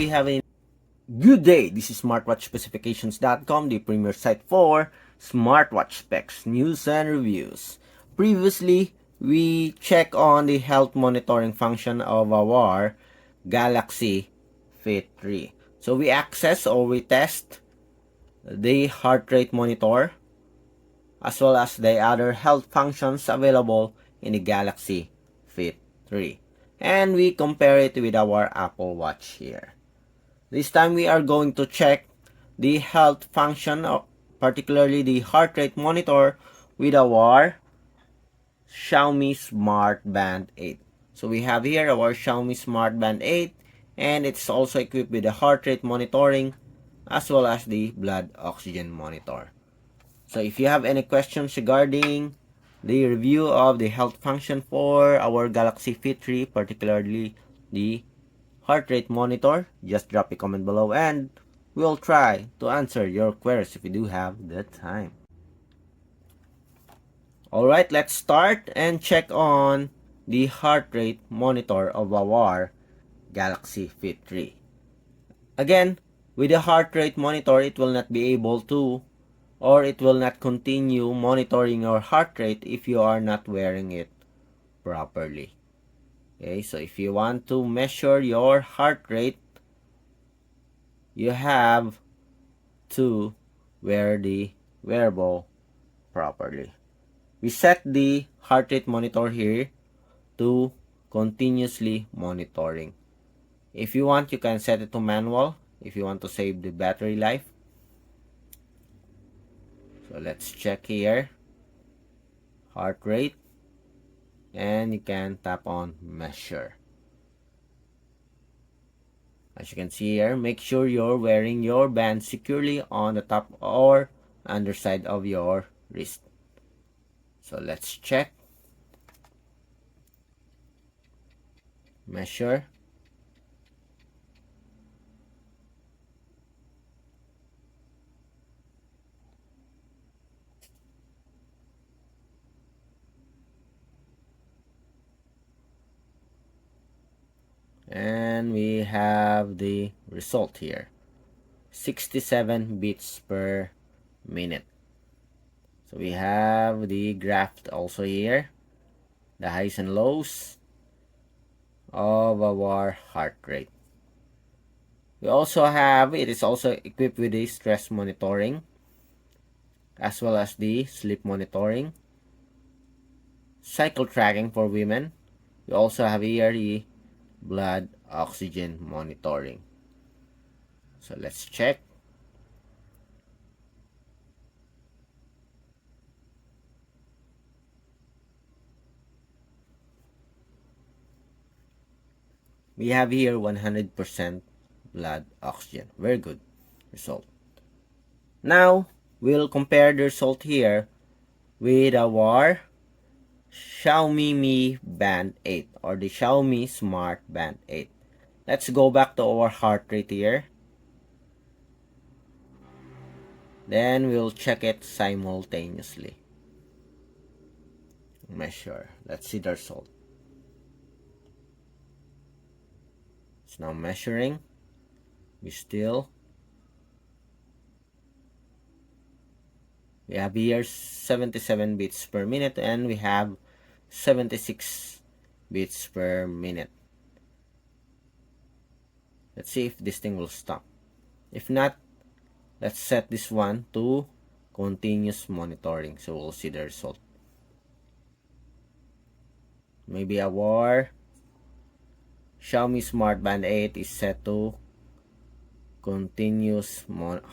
we have a good day. This is smartwatchspecifications.com, the premier site for smartwatch specs, news, and reviews. Previously, we check on the health monitoring function of our Galaxy Fit 3. So we access or we test the heart rate monitor as well as the other health functions available in the Galaxy Fit 3. And we compare it with our Apple Watch here. This time we are going to check the health function, particularly the heart rate monitor with our Xiaomi Smart Band 8. So we have here our Xiaomi Smart Band 8 and it's also equipped with the heart rate monitoring as well as the blood oxygen monitor. So if you have any questions regarding the review of the health function for our Galaxy Fit 3, particularly the heart rate monitor, just drop a comment below and we'll try to answer your queries if you do have the time. Alright, let's start and check on the heart rate monitor of our Galaxy Fit 3. Again, with the heart rate monitor, it will not be able to or it will not continue monitoring your heart rate if you are not wearing it properly. Okay, so if you want to measure your heart rate, you have to wear the wearable properly. We set the heart rate monitor here to continuously monitoring. If you want, you can set it to manual if you want to save the battery life. So let's check here, heart rate, and you can tap on measure. As you can see here, make sure you're wearing your band securely on the top or underside of your wrist. So let's check, measure, and we have the result here, 67 beats per minute. So we have the graph also here, the highs and lows of our heart rate. We also have, it is also equipped with the stress monitoring as well as the sleep monitoring, cycle tracking for women. We also have here the blood oxygen monitoring. So let's check. We have here 100% blood oxygen. Very good result. Now, we'll compare the result here with our Xiaomi Mi Band 8 or the Xiaomi Smart Band 8. Let's go back to our heart rate here. Then we'll check it simultaneously. Measure. Let's see the result. It's now measuring. We have here 77 beats per minute and we have 76 beats per minute. Let's see if this thing will stop. If not, let's set this one to continuous monitoring so we'll see the result. Maybe our Xiaomi Smart Band 8 is set to continuous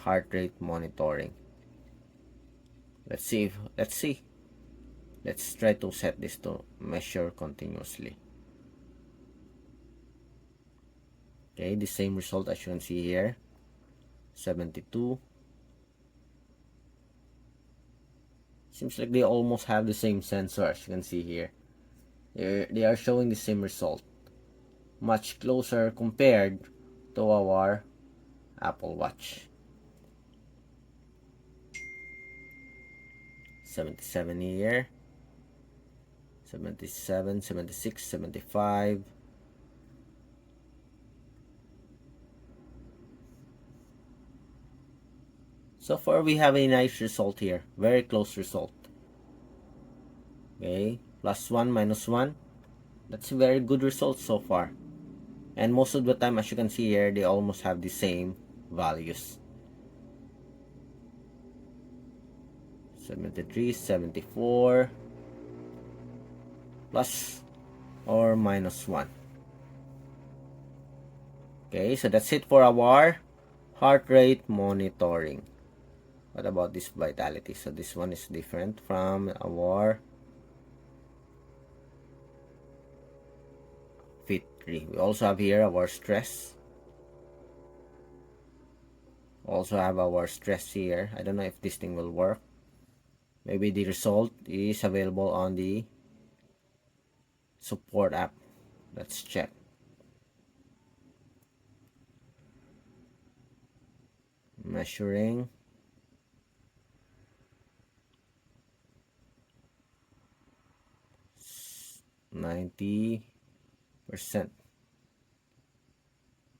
heart rate monitoring. Let's see. Let's try to set this to measure continuously. Okay, the same result as you can see here, 72. Seems like they almost have the same sensor as you can see here. They are showing the same result, much closer compared to our Apple Watch. 77 here, 77, 76, 75, So far we have a nice result here, very close result. Okay, +1, -1. That's a very good result so far. And most of the time, as you can see here, they almost have the same values. 73, 74, plus or -1. Okay, so that's it for our heart rate monitoring. What about this vitality? So this one is different from our Fit 3. We also have here our stress. Also have our stress here. I don't know if this thing will work. Maybe the result is available on the support app. Let's check. Measuring. %90.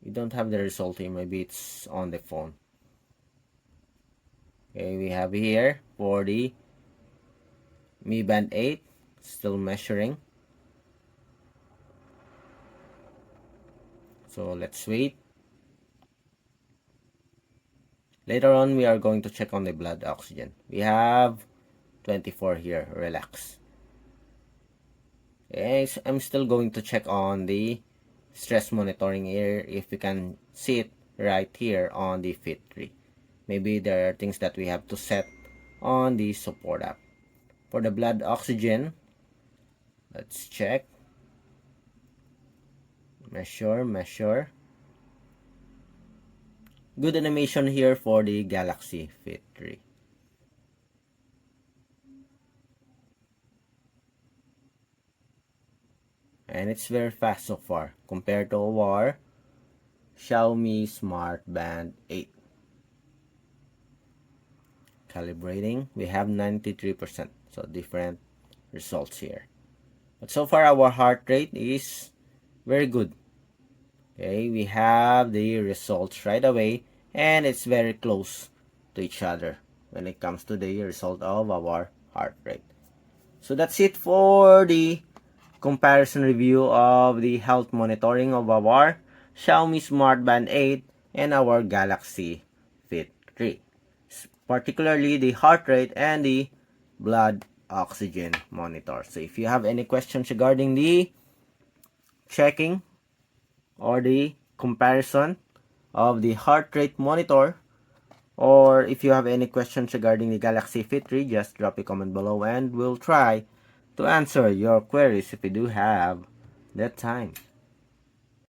We don't have the result here. Maybe it's on the phone. Okay, we have here for the Mi Band 8, still measuring. So let's wait. Later on, we are going to check on the blood oxygen. We have 24 here, relax. Okay, so I'm still going to check on the stress monitoring here if we can see it right here on the Fit 3. Maybe there are things that we have to set on the support app. For the blood oxygen, let's check. Measure. Good animation here for the Galaxy Fit 3. And it's very fast so far compared to our Xiaomi Smart Band 8. Calibrating, we have 93%, so different results here. But so far our heart rate is very good. Okay, we have the results right away, and it's very close to each other when it comes to the result of our heart rate. So that's it for the comparison review of the health monitoring of our Xiaomi Smart Band 8 and our Galaxy Fit 3. Particularly the heart rate and the blood oxygen monitor. So if you have any questions regarding the checking or the comparison of the heart rate monitor, or if you have any questions regarding the Galaxy Fit 3, just drop a comment below and we'll try to answer your queries if you do have that time.